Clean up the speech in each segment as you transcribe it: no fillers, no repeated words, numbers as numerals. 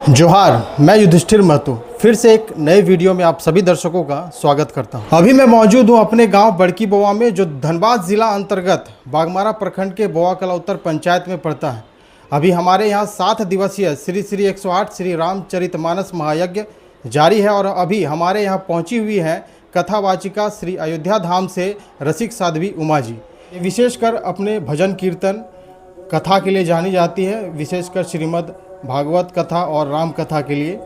जोहार, मैं युधिष्ठिर महतो फिर से एक नए वीडियो में आप सभी दर्शकों का स्वागत करता हूं। अभी मैं मौजूद हूं अपने गांव बड़की बोआ में, जो धनबाद जिला अंतर्गत बागमारा प्रखंड के बोआ कला उत्तर पंचायत में पड़ता है। अभी हमारे यहां 7 दिवसीय श्री श्री 108 श्री रामचरितमानस महायज्ञ जारी है और अभी हमारे यहाँ पहुँची हुई है कथावाचिका श्री अयोध्या धाम से रसिक साध्वी उमा जी। विशेषकर अपने भजन कीर्तन कथा के लिए जानी जाती है, विशेषकर श्रीमद् भागवत कथा और राम कथा के लिए।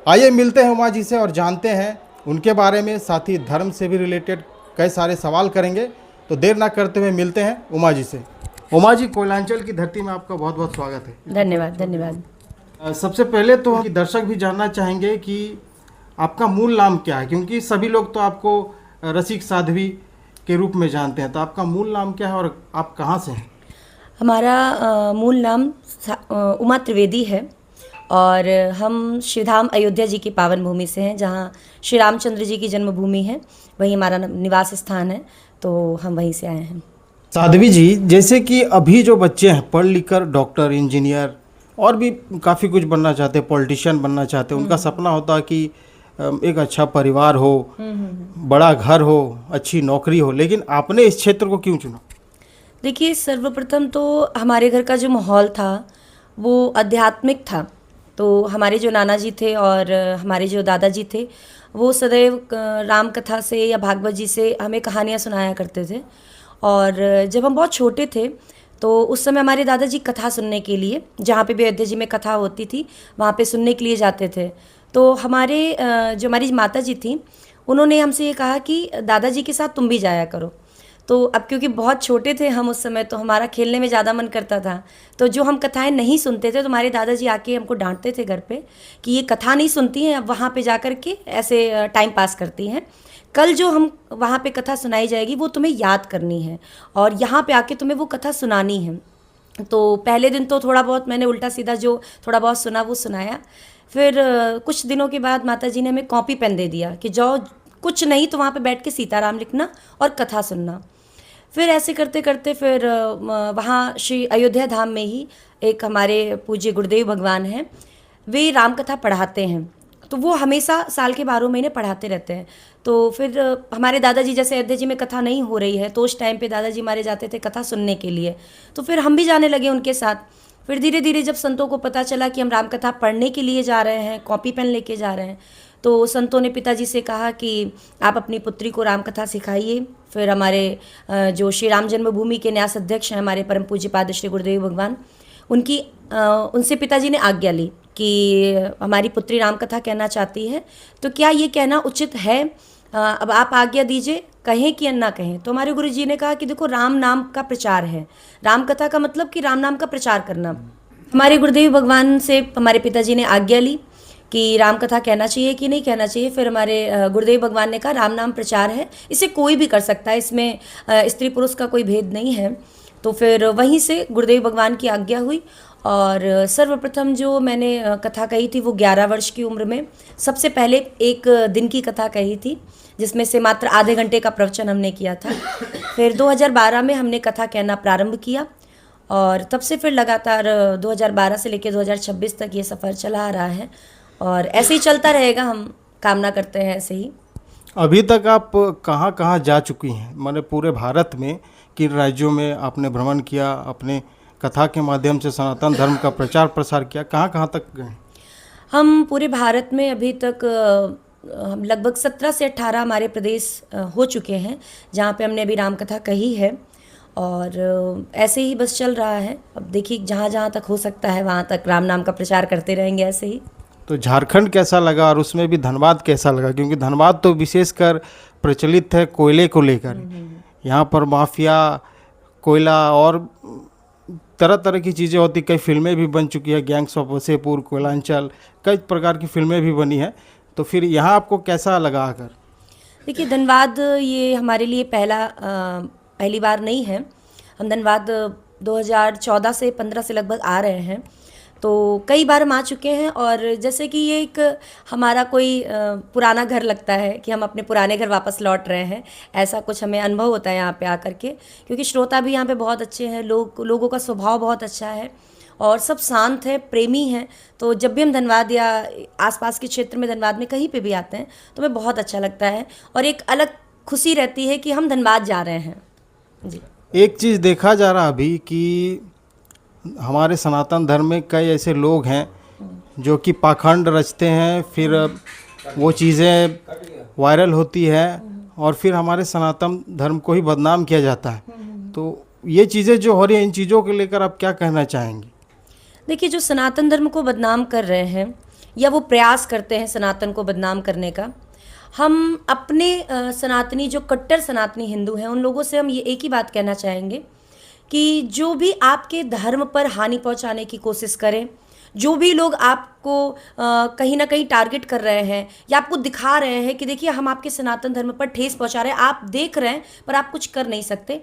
आइए मिलते हैं उमा जी से और जानते हैं उनके बारे में, साथ ही धर्म से भी रिलेटेड कई सारे सवाल करेंगे। तो देर ना करते हुए मिलते हैं उमा जी से। उमा जी, कोयलांचल की धरती में आपका बहुत बहुत स्वागत है। धन्यवाद धन्यवाद। सबसे पहले तो दर्शक भी जानना चाहेंगे कि आपका मूल नाम क्या है, क्योंकि सभी लोग तो आपको रसिक साध्वी के रूप में जानते हैं। तो आपका मूल नाम क्या है और आप कहाँ से हैं? हमारा मूल नाम उमा त्रिवेदी है और हम श्रीधाम अयोध्या जी की पावन भूमि से हैं, जहाँ श्री रामचंद्र जी की जन्मभूमि है, वही हमारा निवास स्थान है। तो हम वहीं से आए हैं। साध्वी जी, जैसे कि अभी जो बच्चे हैं पढ़ लिख कर डॉक्टर, इंजीनियर और भी काफ़ी कुछ बनना चाहते हैं, पॉलिटिशियन बनना चाहते हैं, उनका सपना होता है कि एक अच्छा परिवार हो, बड़ा घर हो, अच्छी नौकरी हो, लेकिन आपने इस क्षेत्र को क्यों चुना? देखिए, सर्वप्रथम तो हमारे घर का जो माहौल था वो आध्यात्मिक था। तो हमारे जो नाना जी थे और हमारे जो दादाजी थे, वो सदैव राम कथा से या भागवत जी से हमें कहानियाँ सुनाया करते थे। और जब हम बहुत छोटे थे तो उस समय हमारे दादाजी कथा सुनने के लिए, जहाँ पे भी अयोध्या जी में कथा होती थी, वहाँ पे सुनने के लिए जाते थे। तो हमारे जो हमारी माता जी थी, उन्होंने हमसे ये कहा कि दादाजी के साथ तुम भी जाया करो। तो अब क्योंकि बहुत छोटे थे हम उस समय, तो हमारा खेलने में ज़्यादा मन करता था। तो जो हम कथाएं नहीं सुनते थे, तो हमारे दादाजी आके हमको डांटते थे घर पे कि ये कथा नहीं सुनती हैं, अब वहाँ पे जा कर के ऐसे टाइम पास करती हैं। कल जो हम वहाँ पे कथा सुनाई जाएगी वो तुम्हें याद करनी है और यहाँ पे आके तुम्हें वो कथा सुनानी है। तो पहले दिन तो थोड़ा बहुत मैंने उल्टा सीधा जो थोड़ा बहुत सुना वो सुनाया। फिर कुछ दिनों के बाद माता जी ने हमें कॉपी पेन दे दिया कि जाओ, कुछ नहीं तो वहाँ पे बैठ के सीताराम लिखना और कथा सुनना। फिर ऐसे करते करते फिर वहाँ श्री अयोध्या धाम में ही एक हमारे पूज्य गुरुदेव भगवान हैं, वे राम कथा पढ़ाते हैं। तो वो हमेशा साल के 12 महीने पढ़ाते रहते हैं। तो फिर हमारे दादाजी, जैसे अयोध्या जी में कथा नहीं हो रही है, तो उस टाइम पे दादाजी हमारे जाते थे कथा सुनने के लिए। तो फिर हम भी जाने लगे उनके साथ। फिर धीरे धीरे जब संतों को पता चला कि हम राम कथा पढ़ने के लिए जा रहे हैं, कॉपी पेन लेके जा रहे हैं, तो संतों ने पिताजी से कहा कि आप अपनी पुत्री को राम कथा सिखाइए। फिर हमारे जो श्री राम जन्मभूमि के न्यास अध्यक्ष हैं, हमारे परम पूज्य पाद श्री गुरुदेव भगवान, उनसे पिताजी ने आज्ञा ली कि हमारी पुत्री राम कथा कहना चाहती है, तो क्या ये कहना उचित है? अब आप आज्ञा दीजिए, कहें कि ना कहें। तो हमारे गुरु जी ने कहा कि देखो, राम नाम का प्रचार है, राम कथा का मतलब कि राम नाम का प्रचार करना। हमारे गुरुदेव भगवान से हमारे पिताजी ने आज्ञा ली कि राम कथा कहना चाहिए कि नहीं कहना चाहिए। फिर हमारे गुरुदेव भगवान ने कहा राम नाम प्रचार है, इसे कोई भी कर सकता है, इसमें स्त्री पुरुष का कोई भेद नहीं है। तो फिर वहीं से गुरुदेव भगवान की आज्ञा हुई और सर्वप्रथम जो मैंने कथा कही थी वो 11 वर्ष की उम्र में सबसे पहले एक दिन की कथा कही थी, जिसमें से मात्र आधे घंटे का प्रवचन हमने किया था। फिर 2012 में हमने कथा कहना प्रारंभ किया और तब से फिर लगातार 2012 से लेकर 2026 तक ये सफ़र चला आ रहा है और ऐसे ही चलता रहेगा, हम कामना करते हैं ऐसे ही। अभी तक आप कहाँ कहाँ जा चुकी हैं? माने पूरे भारत में किन राज्यों में आपने भ्रमण किया, अपने कथा के माध्यम से सनातन धर्म का प्रचार प्रसार किया, कहाँ कहाँ तक गए? हम पूरे भारत में अभी तक हम लगभग 17 से 18 हमारे प्रदेश हो चुके हैं, जहाँ पे हमने अभी राम कथा कही है और ऐसे ही बस चल रहा है। अब देखिए, जहाँ जहाँ तक हो सकता है वहाँ तक राम नाम का प्रचार करते रहेंगे ऐसे ही। तो झारखंड कैसा लगा और उसमें भी धनबाद कैसा लगा? क्योंकि धनबाद तो विशेषकर प्रचलित है कोयले को लेकर। यहाँ पर माफिया, कोयला और तरह तरह की चीज़ें होती, कई फिल्में भी बन चुकी है, गैंग्स ऑफ वसेपुर, कोयलांचल, कई प्रकार की फिल्में भी बनी हैं। तो फिर यहाँ आपको कैसा लगा आकर? देखिए, धनबाद ये हमारे लिए पहली बार नहीं है। हम धनबाद 2014 से 15 से लगभग आ रहे हैं, तो कई बार हम आ चुके हैं और जैसे कि ये एक हमारा कोई पुराना घर लगता है कि हम अपने पुराने घर वापस लौट रहे हैं, ऐसा कुछ हमें अनुभव होता है यहाँ पे आकर के। क्योंकि श्रोता भी यहाँ पे बहुत अच्छे हैं, लोगों का स्वभाव बहुत अच्छा है और सब शांत है, प्रेमी हैं। तो जब भी हम धनबाद या आसपास के क्षेत्र में धनबाद में कहीं पे भी आते हैं तो हमें बहुत अच्छा लगता है और एक अलग खुशी रहती है कि हम धनबाद जा रहे हैं। जी। एक चीज़ देखा जा रहा अभी कि हमारे सनातन धर्म में कई ऐसे लोग हैं जो कि पाखंड रचते हैं, फिर वो चीज़ें वायरल होती है और फिर हमारे सनातन धर्म को ही बदनाम किया जाता है। तो ये चीज़ें जो हो रही हैं, इन चीज़ों को लेकर आप क्या कहना चाहेंगे? देखिए, जो सनातन धर्म को बदनाम कर रहे हैं या वो प्रयास करते हैं सनातन को बदनाम करने का, हम अपने सनातनी जो कट्टर सनातनी हिंदू हैं उन लोगों से हम ये एक ही बात कहना चाहेंगे कि जो भी आपके धर्म पर हानि पहुंचाने की कोशिश करें, जो भी लोग आपको कहीं ना कहीं टारगेट कर रहे हैं या आपको दिखा रहे हैं कि देखिए हम आपके सनातन धर्म पर ठेस पहुंचा रहे हैं, आप देख रहे हैं पर आप कुछ कर नहीं सकते,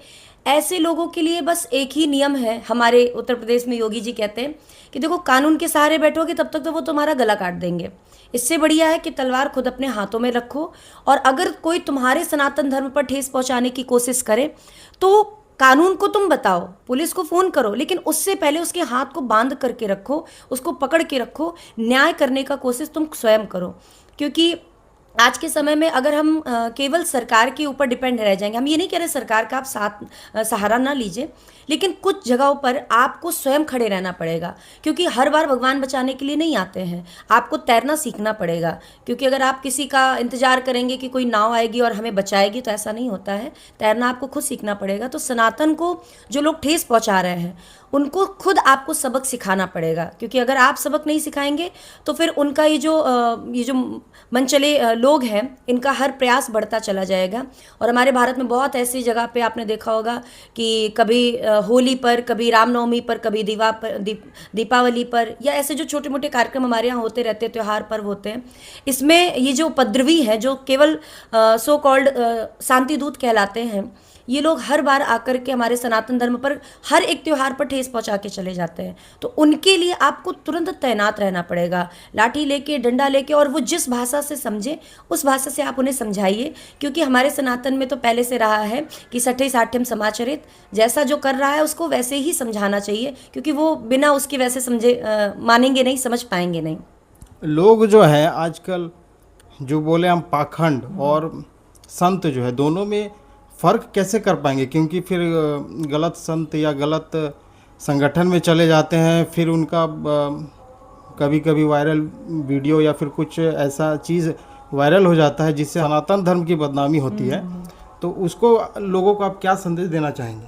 ऐसे लोगों के लिए बस एक ही नियम है। हमारे उत्तर प्रदेश में योगी जी कहते हैं कि देखो, कानून के सहारे बैठोगे तब तक तो वो तुम्हारा गला काट देंगे। इससे बढ़िया है कि तलवार खुद अपने हाथों में रखो और अगर कोई तुम्हारे सनातन धर्म पर ठेस पहुंचाने की कोशिश करे तो कानून को तुम बताओ, पुलिस को फ़ोन करो, लेकिन उससे पहले उसके हाथ को बांध करके रखो, उसको पकड़ के रखो, न्याय करने का कोशिश तुम स्वयं करो। क्योंकि आज के समय में अगर हम केवल सरकार के ऊपर डिपेंड रह जाएंगे, हम ये नहीं कह रहे सरकार का आप सहारा ना लीजिए, लेकिन कुछ जगहों पर आपको स्वयं खड़े रहना पड़ेगा क्योंकि हर बार भगवान बचाने के लिए नहीं आते हैं। आपको तैरना सीखना पड़ेगा क्योंकि अगर आप किसी का इंतजार करेंगे कि कोई नाव आएगी और हमें बचाएगी तो ऐसा नहीं होता है। तैरना आपको खुद सीखना पड़ेगा। तो सनातन को जो लोग ठेस पहुंचा रहे हैं उनको खुद आपको सबक सिखाना पड़ेगा क्योंकि अगर आप सबक नहीं सिखाएंगे तो फिर उनका ये जो मनचले लोग हैं इनका हर प्रयास बढ़ता चला जाएगा। और हमारे भारत में बहुत ऐसी जगह पे आपने देखा होगा कि कभी होली पर, कभी रामनवमी पर, कभी दीपावली पर या ऐसे जो छोटे मोटे कार्यक्रम हमारे यहाँ होते रहते हैं, त्यौहार पर्व होते हैं, इसमें ये जो उपद्रवी हैं जो केवल सो कॉल्ड शांति दूत कहलाते हैं, ये लोग हर बार आकर के हमारे सनातन धर्म पर हर एक त्यौहार पर ठेस पहुंचा के चले जाते हैं। तो उनके लिए आपको तुरंत तैनात रहना पड़ेगा, लाठी लेके, डंडा लेके, और वो जिस भाषा से समझे उस भाषा से आप उन्हें समझाइए क्योंकि हमारे सनातन में तो पहले से रहा है कि सठे साठ्यम समाचरित, जैसा जो कर रहा है उसको वैसे ही समझाना चाहिए क्योंकि वो बिना उसके वैसे समझे मानेंगे नहीं, समझ पाएंगे नहीं। लोग जो है आजकल जो बोले हम पाखंड और संत जो है दोनों में फ़र्क कैसे कर पाएंगे? क्योंकि फिर गलत संत या गलत संगठन में चले जाते हैं, फिर उनका कभी कभी वायरल वीडियो या फिर कुछ ऐसा चीज़ वायरल हो जाता है जिससे सनातन धर्म की बदनामी होती है। तो उसको लोगों को आप क्या संदेश देना चाहेंगे?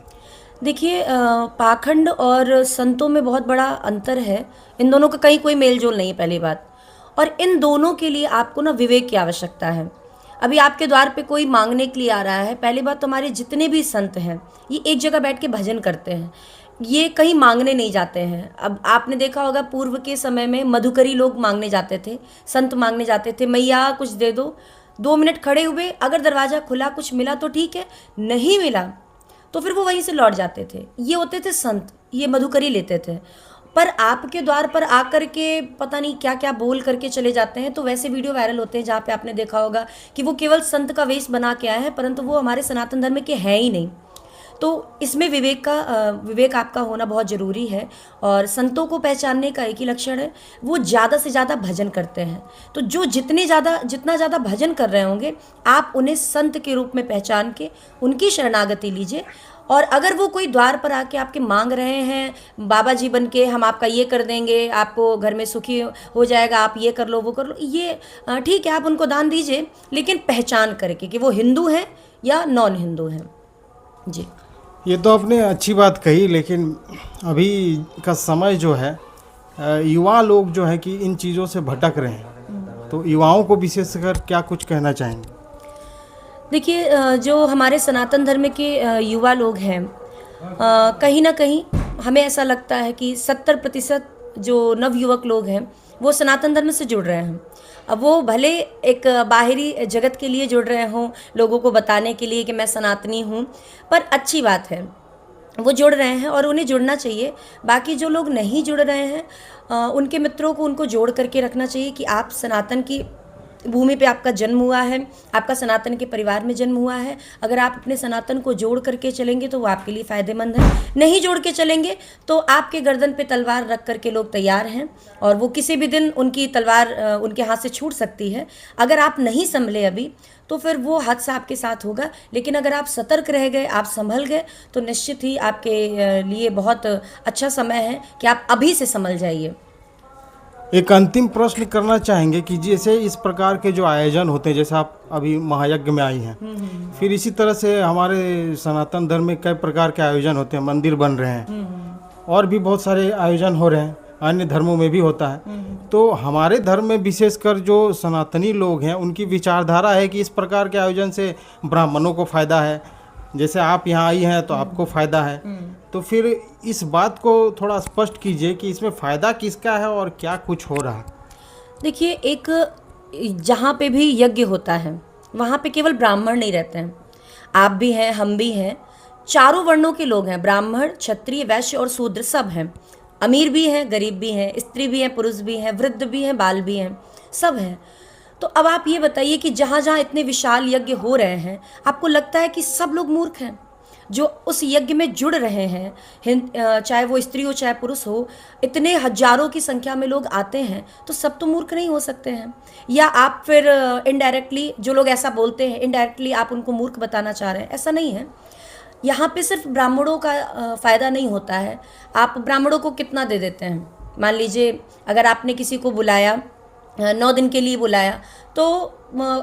देखिए, पाखंड और संतों में बहुत बड़ा अंतर है। इन दोनों का कहीं कोई मेल जोल नहीं है, पहली बात। और इन दोनों के लिए आपको ना विवेक की आवश्यकता है। अभी आपके द्वार पे कोई मांगने के लिए आ रहा है, पहली बात तो हमारे जितने भी संत हैं ये एक जगह बैठ के भजन करते हैं, ये कहीं मांगने नहीं जाते हैं। अब आपने देखा होगा पूर्व के समय में मधुकरी लोग मांगने जाते थे, संत मांगने जाते थे, मैया कुछ दे दो, 2 मिनट खड़े हुए, अगर दरवाज़ा खुला कुछ मिला तो ठीक है, नहीं मिला तो फिर वो वहीं से लौट जाते थे। ये होते थे संत, ये मधुकरी लेते थे। पर आपके द्वार पर आकर के पता नहीं क्या क्या बोल करके चले जाते हैं। तो वैसे वीडियो वायरल होते हैं जहाँ पे आपने देखा होगा कि वो केवल संत का वेश बना के आए हैं परंतु वो हमारे सनातन धर्म के हैं ही नहीं। तो इसमें विवेक आपका होना बहुत ज़रूरी है। और संतों को पहचानने का एक ही लक्षण है, वो ज़्यादा से ज़्यादा भजन करते हैं। तो जो जितना ज़्यादा भजन कर रहे होंगे आप उन्हें संत के रूप में पहचान के उनकी शरणागति लीजिए। और अगर वो कोई द्वार पर आके आपके मांग रहे हैं, बाबा जी बन के हम आपका ये कर देंगे, आपको घर में सुखी हो जाएगा, आप ये कर लो वो कर लो, ये ठीक है, आप उनको दान दीजिए, लेकिन पहचान करके कि वो हिंदू हैं या नॉन हिंदू हैं। जी, ये तो आपने अच्छी बात कही, लेकिन अभी का समय जो है युवा लोग जो है कि इन चीज़ों से भटक रहे हैं, तो युवाओं को विशेषकर क्या कुछ कहना चाहेंगे? देखिए, जो हमारे सनातन धर्म के युवा लोग हैं, कहीं ना कहीं हमें ऐसा लगता है कि 70% जो नवयुवक लोग हैं वो सनातन धर्म से जुड़ रहे हैं। अब वो भले एक बाहरी जगत के लिए जुड़ रहे हों, लोगों को बताने के लिए कि मैं सनातनी हूँ, पर अच्छी बात है वो जुड़ रहे हैं और उन्हें जुड़ना चाहिए। बाकी जो लोग नहीं जुड़ रहे हैं उनके मित्रों को उनको जोड़ करके रखना चाहिए कि आप सनातन की भूमि पे आपका जन्म हुआ है, आपका सनातन के परिवार में जन्म हुआ है, अगर आप अपने सनातन को जोड़ करके चलेंगे तो वो आपके लिए फ़ायदेमंद है। नहीं जोड़ के चलेंगे तो आपके गर्दन पे तलवार रख करके लोग तैयार हैं और वो किसी भी दिन उनकी तलवार उनके हाथ से छूट सकती है। अगर आप नहीं संभले अभी तो फिर वो हादसा आपके साथ होगा, लेकिन अगर आप सतर्क रह गए, आप संभल गए तो निश्चित ही आपके लिए बहुत अच्छा समय है कि आप अभी से संभल जाइए। एक अंतिम प्रश्न करना चाहेंगे कि जैसे इस प्रकार के जो आयोजन होते हैं, जैसे आप अभी महायज्ञ में आई हैं, फिर इसी तरह से हमारे सनातन धर्म में कई प्रकार के आयोजन होते हैं, मंदिर बन रहे हैं और भी बहुत सारे आयोजन हो रहे हैं, अन्य धर्मों में भी होता है। तो हमारे धर्म में विशेषकर जो सनातनी लोग हैं उनकी विचारधारा है कि इस प्रकार के आयोजन से ब्राह्मणों को फ़ायदा है, जैसे आप यहाँ आई हैं तो आपको फ़ायदा है। तो फिर इस बात को थोड़ा स्पष्ट कीजिए कि इसमें फ़ायदा किसका है और क्या कुछ हो रहा है। देखिए, एक जहाँ पे भी यज्ञ होता है वहाँ पे केवल ब्राह्मण नहीं रहते हैं, आप भी हैं, हम भी हैं, चारों वर्णों के लोग हैं, ब्राह्मण, क्षत्रिय, वैश्य और शूद्र सब हैं, अमीर भी हैं, गरीब भी हैं, स्त्री भी हैं, पुरुष भी हैं, वृद्ध भी हैं, बाल भी हैं, सब हैं। तो अब आप ये बताइए कि जहाँ जहाँ इतने विशाल यज्ञ हो रहे हैं, आपको लगता है कि सब लोग मूर्ख हैं? जो उस यज्ञ में जुड़ रहे हैं, चाहे वो स्त्री हो चाहे पुरुष हो, इतने हजारों की संख्या में लोग आते हैं, तो सब तो मूर्ख नहीं हो सकते हैं। या आप फिर इनडायरेक्टली, जो लोग ऐसा बोलते हैं, इनडायरेक्टली आप उनको मूर्ख बताना चाह रहे हैं? ऐसा नहीं है। यहाँ पे सिर्फ ब्राह्मणों का फ़ायदा नहीं होता है। आप ब्राह्मणों को कितना दे देते हैं? मान लीजिए अगर आपने किसी को बुलाया, 9 दिन के लिए बुलाया, तो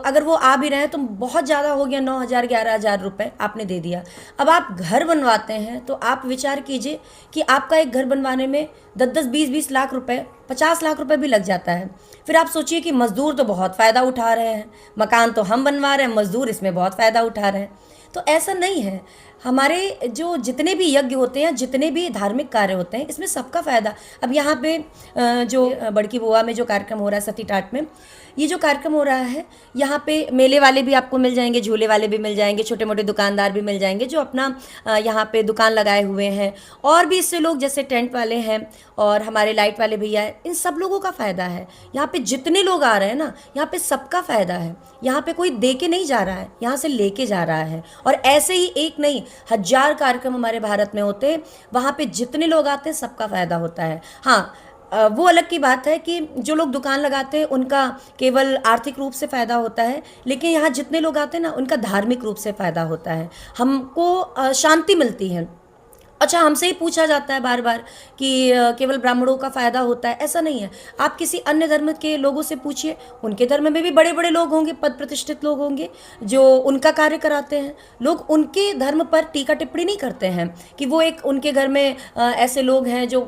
अगर वो आ भी रहे हैं तो बहुत ज़्यादा हो गया, 9,000 11,000 रुपये आपने दे दिया। अब आप घर बनवाते हैं तो आप विचार कीजिए कि आपका एक घर बनवाने में 10-10 20-20 लाख रुपए, 50 लाख रुपए भी लग जाता है। फिर आप सोचिए कि मज़दूर तो बहुत फ़ायदा उठा रहे हैं, मकान तो हम बनवा रहे हैं, मज़दूर इसमें बहुत फ़ायदा उठा रहे हैं। तो ऐसा नहीं है। हमारे जो जितने भी यज्ञ होते हैं, जितने भी धार्मिक कार्य होते हैं, इसमें सबका फ़ायदा। अब यहाँ पे जो बड़की बुआ में जो कार्यक्रम हो रहा है, सती टाट में, ये जो कार्यक्रम हो रहा है, यहाँ पे मेले वाले भी आपको मिल जाएंगे, झूले वाले भी मिल जाएंगे, छोटे मोटे दुकानदार भी मिल जाएंगे जो अपना यहाँ पे दुकान लगाए हुए हैं, और भी इससे लोग जैसे टेंट वाले हैं और हमारे लाइट वाले भैया हैं, इन सब लोगों का फ़ायदा है। यहाँ पे जितने लोग आ रहे हैं ना, यहाँ पे सबका फ़ायदा है। यहाँ पे कोई दे के नहीं जा रहा है, यहाँ से लेके जा रहा है। और ऐसे ही एक नहीं, 1000 कार्यक्रम हमारे भारत में होते हैं, वहाँ पे जितने लोग आते हैं सबका फ़ायदा होता है। हाँ, वो अलग की बात है कि जो लोग दुकान लगाते हैं उनका केवल आर्थिक रूप से फ़ायदा होता है, लेकिन यहाँ जितने लोग आते हैं ना, उनका धार्मिक रूप से फ़ायदा होता है। हमको शांति मिलती है। अच्छा, हमसे ही पूछा जाता है बार बार कि केवल ब्राह्मणों का फ़ायदा होता है, ऐसा नहीं है। आप किसी अन्य धर्म के लोगों से पूछिए, उनके धर्म में भी बड़े बड़े लोग होंगे, पद प्रतिष्ठित लोग होंगे जो उनका कार्य कराते हैं। लोग उनके धर्म पर टीका टिप्पणी नहीं करते हैं कि वो एक उनके घर में ऐसे लोग हैं जो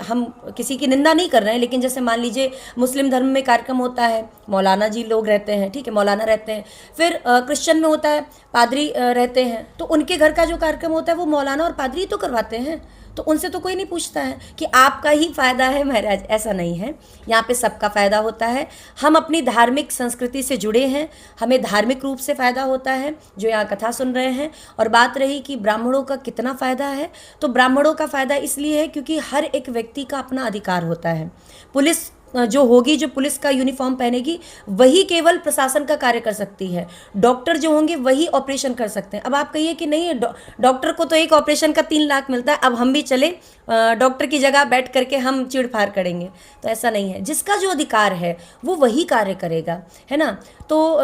हम किसी की निंदा नहीं कर रहे हैं, लेकिन जैसे मान लीजिए मुस्लिम धर्म में कार्यक्रम होता है, मौलाना जी लोग रहते हैं, ठीक है, मौलाना रहते हैं। फिर क्रिश्चियन में होता है, पादरी रहते हैं, तो उनके घर का जो कार्यक्रम होता है वो मौलाना और पादरी तो करवाते हैं। तो उनसे तो कोई नहीं पूछता है कि आपका ही फ़ायदा है महाराज, ऐसा नहीं है। यहाँ पे सबका फ़ायदा होता है। हम अपनी धार्मिक संस्कृति से जुड़े हैं, हमें धार्मिक रूप से फ़ायदा होता है जो यहाँ कथा सुन रहे हैं। और बात रही कि ब्राह्मणों का कितना फ़ायदा है, तो ब्राह्मणों का फ़ायदा इसलिए है क्योंकि हर एक व्यक्ति का अपना अधिकार होता है। पुलिस जो होगी, जो पुलिस का यूनिफॉर्म पहनेगी, वही केवल प्रशासन का कार्य कर सकती है। डॉक्टर जो होंगे वही ऑपरेशन कर सकते हैं। अब आप कहिए कि नहीं, डॉक्टर को तो एक ऑपरेशन का 3 लाख मिलता है, अब हम भी चले डॉक्टर की जगह बैठ करके हम चिड़फाड़ करेंगे, तो ऐसा नहीं है। जिसका जो अधिकार है वो वही कार्य करेगा, है ना। तो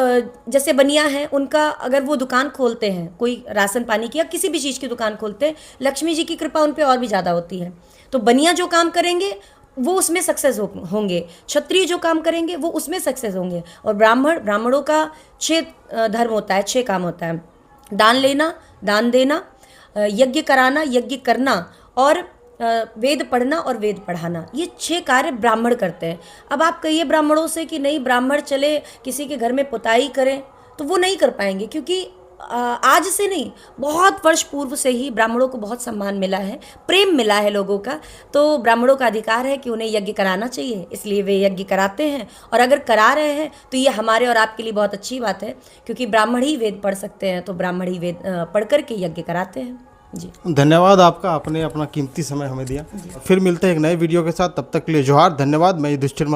जैसे बनिया हैं, उनका अगर वो दुकान खोलते हैं, कोई राशन पानी की या किसी भी चीज़ की दुकान खोलते हैं, लक्ष्मी जी की कृपा उन पर और भी ज़्यादा होती है। तो बनिया जो काम करेंगे वो उसमें सक्सेस होंगे, क्षत्रिय जो काम करेंगे वो उसमें सक्सेस होंगे। और ब्राह्मणों का 6 धर्म होता है, 6 काम होता है: दान लेना, दान देना, यज्ञ कराना, यज्ञ करना, और वेद पढ़ना और वेद पढ़ाना। ये 6 कार्य ब्राह्मण करते हैं। अब आप कहिए ब्राह्मणों से कि नहीं, ब्राह्मण चले किसी के घर में पुताई करें, तो वो नहीं कर पाएंगे, क्योंकि आज से नहीं, बहुत वर्ष पूर्व से ही ब्राह्मणों को बहुत सम्मान मिला है, प्रेम मिला है लोगों का। तो ब्राह्मणों का अधिकार है कि उन्हें यज्ञ कराना चाहिए, इसलिए वे यज्ञ कराते हैं। और अगर करा रहे हैं तो ये हमारे और आपके लिए बहुत अच्छी बात है, क्योंकि ब्राह्मण ही वेद पढ़ सकते हैं, तो ब्राह्मण ही वेद पढ़ करके यज्ञ कराते हैं। जी, धन्यवाद आपका, आपने अपना कीमती समय हमें दिया। फिर मिलते हैं एक नए वीडियो के साथ, तब तक के लिए जोहार, धन्यवाद। मैं युधिष्ठिर